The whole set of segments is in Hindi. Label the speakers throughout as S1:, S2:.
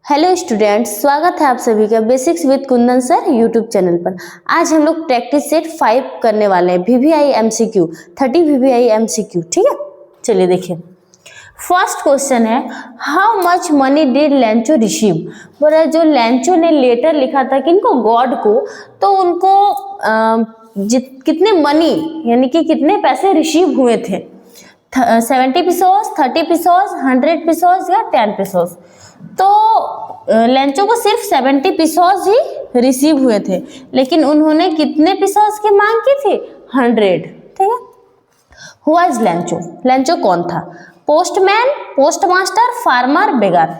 S1: हेलो स्टूडेंट्स, स्वागत है आप सभी का basics with Kundan sir YouTube channel पर। आज हम लोग प्रैक्टिस सेट 5 करने वाले हैं, वीवीआई एमसीक्यू 30 वीवीआई एमसीक्यू। ठीक है, चलिए देखिए। फर्स्ट क्वेश्चन है, how much money did लैंचो receive. बोला जो लैंचो ने लेटर लिखा था किनको, गॉड को, तो उनको कितने मनी यानी कि कितने पैसे रिसीव हुए थे। 70 पिसोस, 30 पिसोस, 100 पिसोस या 10 पिसोस। तो लैंचो को सिर्फ 70 पिसोस ही रिसीव हुए थे, लेकिन उन्होंने कितने पिसोस की मांग की थी, 100। ठीक है। हु वाज लैंचो, लैंचो कौन था, पोस्टमैन, पोस्टमास्टर, फार्मर, बेगार।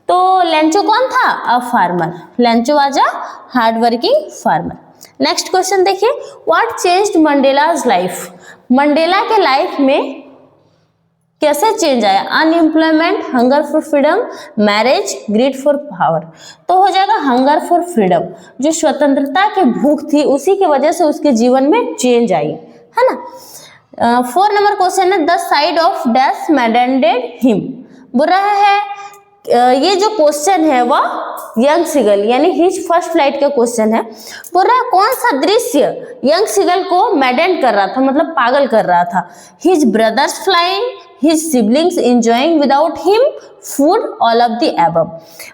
S1: तो लैंचो कौन था, a farmer. Lencho was a hard working farmer. Next question देखिए, what changed Mandela's life. Mandela के लाइफ में कैसे चेंज आया, unemployment, hunger for freedom, marriage, greed for power. तो हो जाएगा हंगर फॉर फ्रीडम। जो स्वतंत्रता की भूख थी उसी की वजह से उसके जीवन में चेंज आई, है ना। 4 नंबर क्वेश्चन है, the sight of dash maddened him. बोल रहा है ये जो क्वेश्चन है वह यंग सीगल यानी हिज फर्स्ट फ्लाइट का क्वेश्चन है। बोल रहा है कौन सा दृश्य यंग सीगल को मैडेंड कर रहा था, मतलब पागल कर रहा था। His brothers flying, his siblings enjoying without him food, all of the above।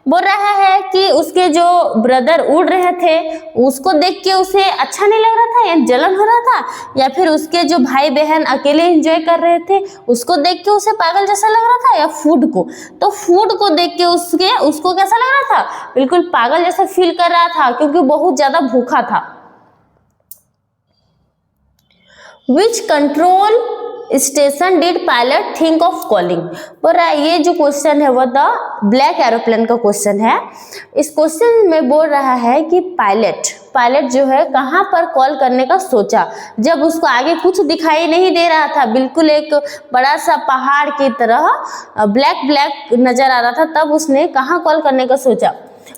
S1: बोल रहा है कि उसके जो ब्रदर उड़ रहे थे उसको देख के उसे अच्छा नहीं लग रहा था या जलन हो रहा था, या फिर उसके जो भाई बहन अकेले एंजॉय कर रहे थे उसको देख के उसे पागल जैसा लग रहा था, या फूड को। तो फूड को देख के उसको कैसा लग रहा था, बिल्कुल पागल जैसा फील कर रहा था क्योंकि बहुत ज्यादा भूखा था। Which control station did pilot think of calling. बोल रहा है ये जो क्वेश्चन है वो द ब्लैक एरोप्लेन का क्वेश्चन है। इस क्वेश्चन में बोल रहा है कि पायलट जो है कहाँ पर कॉल करने का सोचा, जब उसको आगे कुछ दिखाई नहीं दे रहा था, बिल्कुल एक बड़ा सा पहाड़ की तरह ब्लैक नजर आ रहा था, तब उसने कहाँ कॉल करने का सोचा।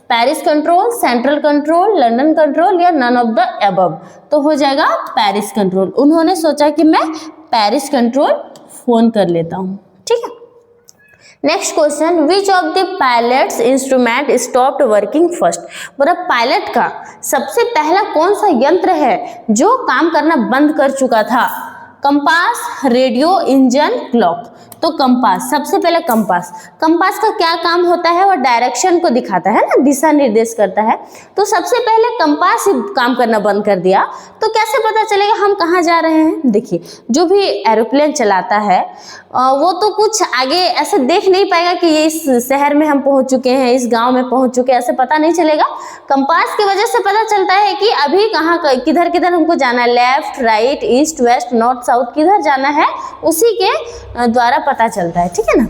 S1: Paris control, central control, London control या नन ऑफ द अबव। तो हो जाएगा पेरिस कंट्रोल। उन्होंने सोचा कि मैं पेरिस कंट्रोल फोन कर लेता हूं। ठीक है। Next question, which of the pilots instrument stopped working first. बोला पायलट का सबसे पहला कौन सा यंत्र है जो काम करना बंद कर चुका था। Compass, radio, engine, clock. तो कंपास, सबसे पहले कंपास का क्या काम होता है, वो डायरेक्शन को दिखाता है ना, दिशा निर्देश करता है। तो सबसे पहले कंपास काम करना बंद कर दिया, तो कैसे पता चलेगा हम कहाँ जा रहे हैं। देखिए जो भी एरोप्लेन चलाता है वो तो कुछ आगे ऐसे देख नहीं पाएगा कि ये इस शहर में हम पहुंच चुके हैं, इस गांव में पहुंच चुके हैं, ऐसे पता नहीं चलेगा। कंपास की वजह से पता चलता है कि अभी कहाँ किधर हमको जाना है, left, right, east, west, north, south, किधर जाना है, उसी के द्वारा पता चलता है। ठीक है ना।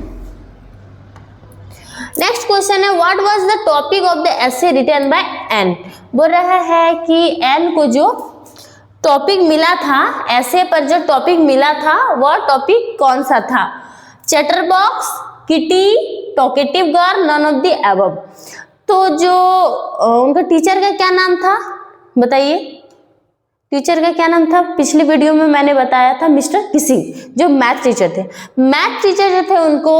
S1: नेक्स्ट क्वेश्चन है, what was the topic of the essay written by an. बोल रहा है कि एन को जो टॉपिक मिला था, ऐसे पर जो टॉपिक मिला था वह टॉपिक कौन सा था। Chatterbox, kitty, talkative girl, none of the above. तो जो उनका टीचर का क्या नाम था बताइए, टीचर का क्या नाम था, पिछली वीडियो में मैंने बताया था मिस्टर किसिंग, जो मैथ टीचर थे। मैथ टीचर जो थे उनको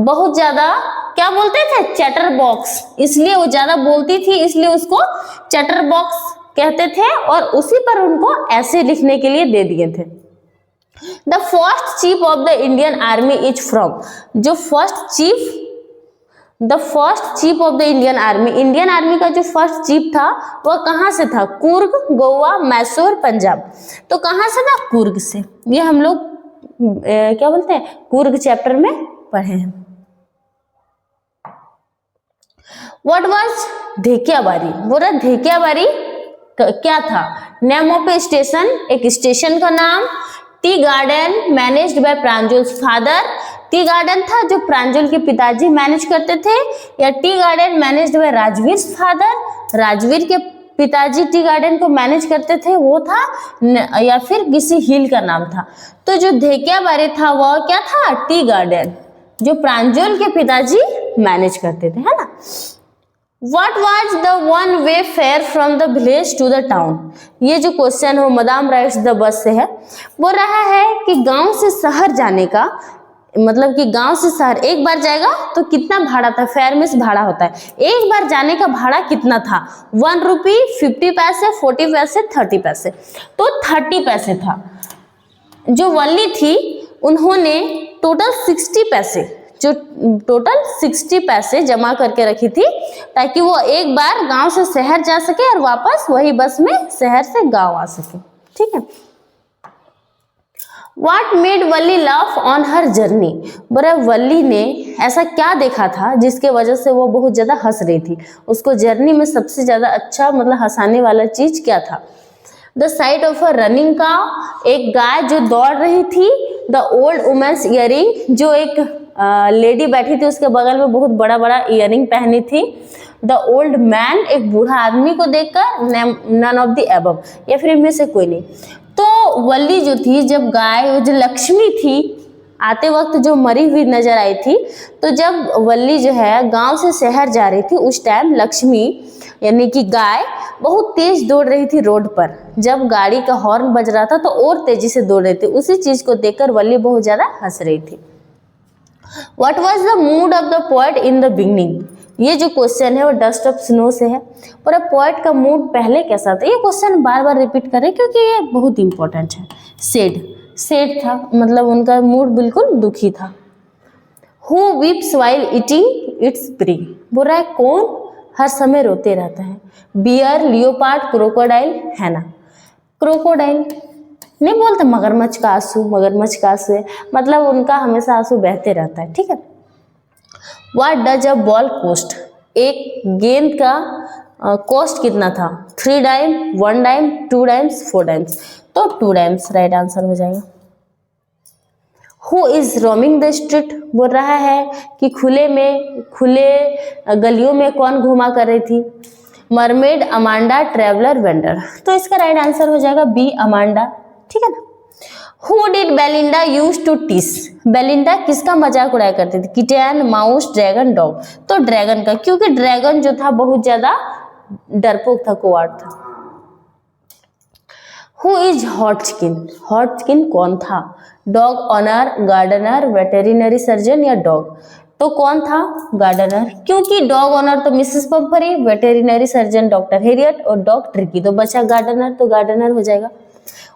S1: बहुत ज्यादा क्या बोलते थे, चैटर बॉक्स, इसलिए वो ज्यादा बोलती थी इसलिए उसको चैटर बॉक्स कहते थे, और उसी पर उनको ऐसे लिखने के लिए दे दिए थे। The first chief of the Indian army is from. जो first chief of the Indian army का जो फर्स्ट चीफ था वह कहाँ से था, कुर्ग, गोवा, मैसूर, पंजाब। तो कहाँ से था, कुर्ग से। ये हम लोग क्या बोलते हैं, कुर्ग चैप्टर में पढ़े हैं। What was Dhekiabari. बोला धेकियाबारी क्या था, नेम ऑफ ए स्टेशन, एक स्टेशन का नाम। Tea garden managed by Pranjal's father. Tea garden था जो प्रांजल के पिताजी मैनेज करते थे, या tea garden managed by Rajvir father, Rajvir के पिताजी टी गार्डन को मैनेज करते थे वो था, या फिर किसी हिल का नाम था। तो जो धेकियाबारी था वह क्या था, टी गार्डन, जो प्रांजल के पिताजी मैनेज करते थे, है ना। What was the one way fare from the village to the town। ये जो क्वेश्चन है मदाम राइट्स द बस से है। बोल रहा है कि गांव से शहर जाने का मतलब कि गांव से शहर एक बार जाएगा तो कितना भाड़ा था, फेयर में भाड़ा होता है, एक बार जाने का भाड़ा कितना था, 1 रुपी 50 पैसे, 40 पैसे, 30 पैसे, तो 30 पैसे था। जो वल्ली थी उन्होंने टोटल 60 पैसे जमा करके रखी थी ताकि वो एक बार गांव से शहर जा सके और वापस वही बस में शहर से गांव आ सके। ठीक है। What made Valli laugh on her journey? बोला वल्ली ने ऐसा क्या देखा था जिसके वजह से वो बहुत ज्यादा हंस रही थी, उसको जर्नी में सबसे ज्यादा अच्छा मतलब हंसाने वाला चीज क्या था? The site of a running cow, एक गाय जो दौड़ रही थी, द ओल्ड वुमेन्स इयरिंग, जो एक लेडी बैठी थी उसके बगल में बहुत बड़ा बड़ा इयरिंग पहनी थी, द ओल्ड मैन, एक बूढ़ा आदमी को देखकर, नन ऑफ द अबव, या फिर इनमें से कोई नहीं। तो वल्ली जो थी, जब गाय जो लक्ष्मी थी आते वक्त जो मरी हुई नजर आई थी, तो जब वल्ली जो है गांव से शहर जा रही थी उस टाइम लक्ष्मी यानी कि गाय बहुत तेज दौड़ रही थी रोड पर। जब गाड़ी का हॉर्न बज रहा था तो और तेजी से दौड़ रही थी, उसी चीज को देखकर वल्ली बहुत ज्यादा हंस रही थी। What was the mood of the poet in the beginning? ये जो क्वेश्चन है वो डस्ट ऑफ स्नो से है। पर पोएट का मूड पहले कैसा था, ये क्वेश्चन बार बार रिपीट करें क्योंकि ये बहुत इंपॉर्टेंट है। सेड था, मतलब उनका मूड बिल्कुल दुखी था। Who weeps while eating its prey? बोल रहा है कौन हर समय रोते रहता है? बियर, लियोपार्ड, क्रोकोडाइल, है ना? क्रोकोडाइल नहीं बोलते मगरमच्छ का आंसू, मगरमच्छ का आंसू है, मतलब उनका हमेशा आंसू बहते रहता है। ठीक है। What does a ball cost? एक गेंद का कॉस्ट कितना था? 3 डाइम, 1 डाइम, 2 डाइम्स, 4 डाइम्स, तो 2 डाइम्स राइट आंसर हो जाएगा। Who is roaming the street? बोल रहा है कि खुले गलियों में कौन घुमा कर रही थी? मरमेड, अमांडा, ट्रेवलर, वेंडर, तो इसका राइट आंसर हो जाएगा बी, अमांडा। ठीक है ना। Who did Belinda use to tease? Belinda किसका मजाक उड़ाया करती थी? किटन, माउस, ड्रैगन, डॉग, तो ड्रैगन का, क्योंकि ड्रैगन जो था बहुत ज्यादा डरपोक था, कोवार्ड था। Who is हॉटस्किन? हॉटस्किन कौन था? Dog owner, gardener, veterinary surgeon या डॉग, तो कौन था? गार्डनर, क्योंकि डॉग ऑनर तो Mrs Pumphrey, veterinary surgeon doctor Herriot और डॉग ट्रिकी, तो बचा गार्डनर, तो गार्डनर हो जाएगा।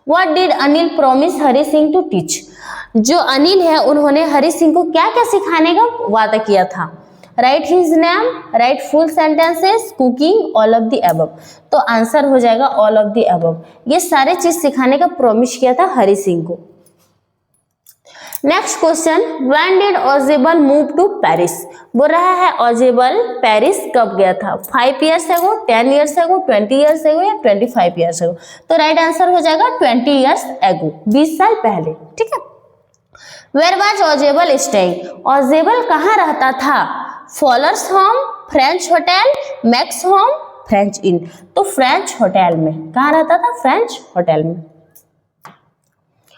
S1: What did Anil promise Hari Singh to teach? जो अनिल है उन्होंने हरि सिंह को क्या क्या सिखाने का वादा किया था? Right his name, right full sentences, cooking, all of the above, तो आंसर हो जाएगा ऑल ऑफ द अबव। ये सारे चीज सिखाने का प्रॉमिस किया था हरि सिंह को। Next question, when did Ausable move to Paris? बोल रहा है ऑजेबल पेरिस कब गया था? 5 years ago, 10 years ago, 20 years ago या 25 ईयर्स एगो, तो राइट आंसर हो जाएगा 20 ईयर्स एगो, 20 साल पहले। ठीक है। Where was Ausable staying? Ausable कहाँ रहता था? Fowler's home, French hotel, Max home, French inn, तो फ्रेंच होटल में। कहाँ रहता था? फ्रेंच होटल में।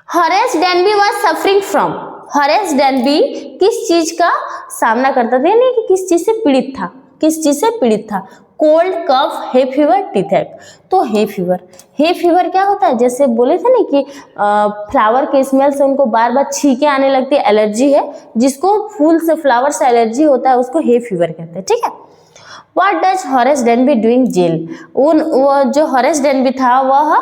S1: Horace Danby was suffering from? Horace Danby किस चीज का सामना करता था, यानी कि किस चीज से पीड़ित था? किस चीज से पीड़ित था? कोल्ड, कफ, हे फीवर, टीथेक, तो हे फीवर। हे फीवर क्या होता है? जैसे बोले थे ना कि फ्लावर के स्मेल से उनको बार बार छींके आने लगती है, एलर्जी है, जिसको फूल से, फ्लावर से एलर्जी होता है उसको हे फीवर कहते हैं। ठीक है। What does Horace Danby doing jail? वो जो हॉरेस डेनबी था वह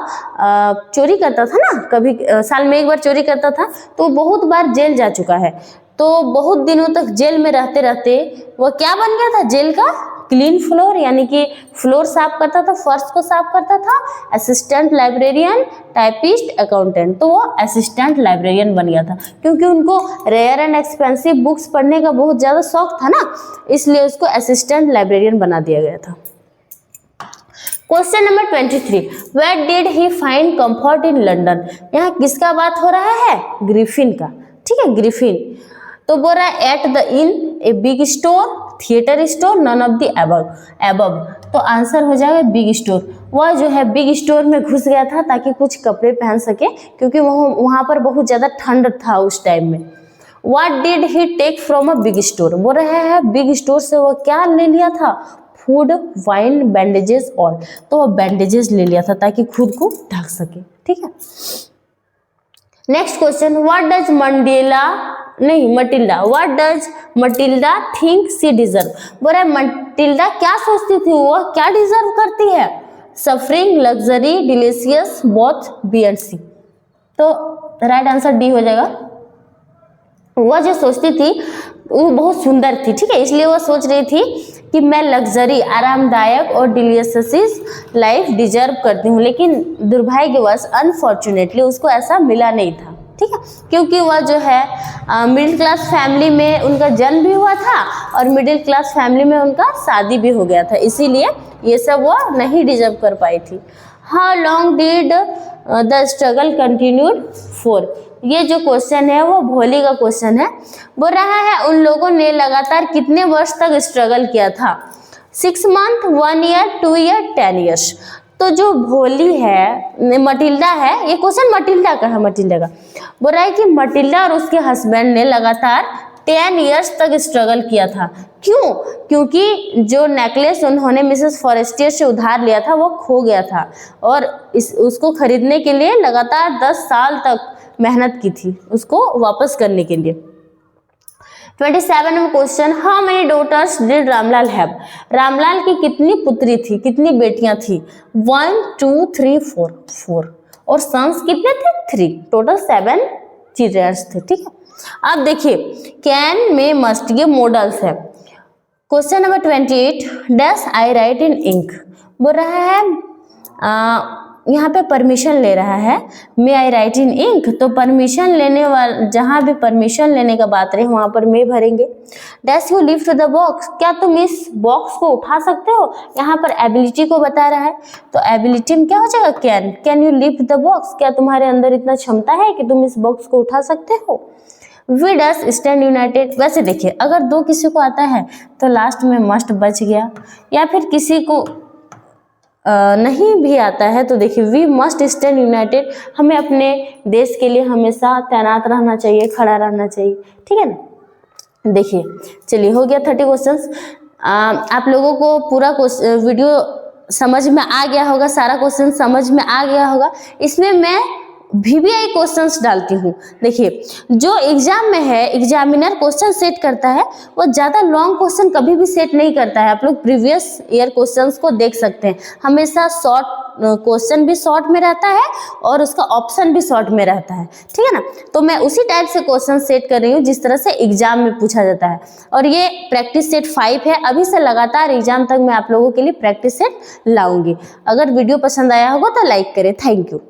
S1: चोरी करता था ना, कभी साल में एक बार चोरी करता था, तो बहुत बार जेल जा चुका है, तो बहुत दिनों तक जेल में रहते रहते वो क्या बन गया था? जेल का क्लीन फ्लोर, यानी कि फ्लोर साफ करता था, फर्श को साफ करता था, असिस्टेंट लाइब्रेरियन, टाइपिस्ट, अकाउंटेंट, तो वो असिस्टेंट लाइब्रेरियन बन गया था, क्योंकि उनको रेयर एंड एक्सपेंसिव बुक्स पढ़ने का बहुत ज़्यादा शौक था ना, इसलिए उसको असिस्टेंट लाइब्रेरियन बना दिया गया था। Question number 23, where did he find comfort in London? यहाँ किसका बात हो रहा है? ग्रिफिन का। ठीक है, ग्रिफिन। तो बोल रहा है at the inn, a big store, theatre store, none of the above, तो आंसर हो जाएगा बिग स्टोर। वह जो है बिग स्टोर में घुस गया था ताकि कुछ कपड़े पहन सके, क्योंकि वहां पर बहुत ज्यादा ठंड था उस टाइम में। What did he take from a big store? बोल रहे हैं बिग स्टोर से वो क्या ले लिया था? फूड, वाइन, बैंडेजेस, ऑल, तो वह बैंडेजेस ले लिया था ताकि खुद को ढक सके। ठीक है। Next question, what does Mandela नहीं, Matilda, what does Matilda think she deserve. बोल रहा है मटिल्डा क्या सोचती थी, वो क्या डिजर्व करती है, suffering, luxury, delicious, both, B and C. तो राइट आंसर डी हो जाएगा। वह जो सोचती थी वो बहुत सुंदर थी, ठीक है, इसलिए वो सोच रही थी कि मैं लग्जरी, आरामदायक और डिलीशियस लाइफ डिजर्व करती हूँ, लेकिन दुर्भाग्यवश अनफॉर्चुनेटली उसको ऐसा मिला नहीं था, ठीक है, क्योंकि वह जो है मिडिल क्लास फैमिली में उनका जन्म भी हुआ था और मिडिल क्लास फैमिली में उनका शादी भी हो गया था, इसीलिए ये सब वो नहीं डिजर्व कर पाई थी। How long did the struggle continued for. ये जो क्वेश्चन है वो भोली का क्वेश्चन है। बोल रहा है उन लोगों ने लगातार कितने वर्ष तक स्ट्रगल किया था, 6 मंथ, 1 ईयर, 2 ईयर, 10 ईयर्स। तो जो भोली है, मटिल्डा है, ये क्वेश्चन मटिल्डा का है, मटिल्डा का। बोल रहा है कि मटिल्डा और उसके हस्बैंड ने लगातार 10 ईयर्स तक स्ट्रगल किया था। क्यों? क्योंकि जो नेकलेस उन्होंने मिसेस फॉरेस्टियर से उधार लिया था वो खो गया था और उसको खरीदने के लिए लगातार 10 साल तक मेहनत की थी उसको वापस करने के लिए। 27वां question, how many daughters did Ramlal have. Ramlal की कितनी पुत्री थी, कितनी बेटियां थी, 1 2 3 4, 4, और सन्स कितने थे, 3, टोटल 7 चिल्ड्रंस थे, ठीक है। अब देखिए कैन में मस्ट, ये मॉडल्स है। Question number 28, dash I write in ink. बोल रहा है यहाँ पे परमिशन ले रहा है, may I write in ink, तो परमिशन लेने वाला, जहाँ भी परमिशन लेने का बात रहे वहाँ पर मे भरेंगे। Dash you lift the box, क्या तुम इस बॉक्स को उठा सकते हो, यहाँ पर एबिलिटी को बता रहा है, तो एबिलिटी में क्या हो जाएगा, can you lift the box, क्या तुम्हारे अंदर इतना क्षमता है कि तुम इस बॉक्स को उठा सकते हो। We does stand united. वैसे देखिए अगर दो किसी को आता है तो लास्ट में मस्ट बच गया, या फिर किसी को नहीं भी आता है तो देखिए वी मस्ट स्टैंड यूनाइटेड, हमें अपने देश के लिए हमेशा तैनात रहना चाहिए, खड़ा रहना चाहिए, ठीक है ना। देखिए चलिए हो गया 30 क्वेश्चंस। आप लोगों को पूरा वीडियो समझ में आ गया होगा, सारा क्वेश्चन समझ में आ गया होगा। इसमें मैं VBI क्वेश्चंस डालती हूँ। देखिए जो एग्जाम में है, एग्जामिनर क्वेश्चन सेट करता है वो ज़्यादा लॉन्ग क्वेश्चन कभी भी सेट नहीं करता है। आप लोग प्रीवियस ईयर क्वेश्चंस को देख सकते हैं, हमेशा शॉर्ट क्वेश्चन भी शॉर्ट में रहता है और उसका ऑप्शन भी शॉर्ट में रहता है, ठीक है ना। तो मैं उसी टाइप से क्वेश्चन सेट कर रही हूँ जिस तरह से एग्जाम में पूछा जाता है, और ये प्रैक्टिस सेट 5 है। अभी से लगातार एग्जाम तक मैं आप लोगों के लिए प्रैक्टिस सेट लाऊंगी। अगर वीडियो पसंद आया होगा तो लाइक करें। Thank you.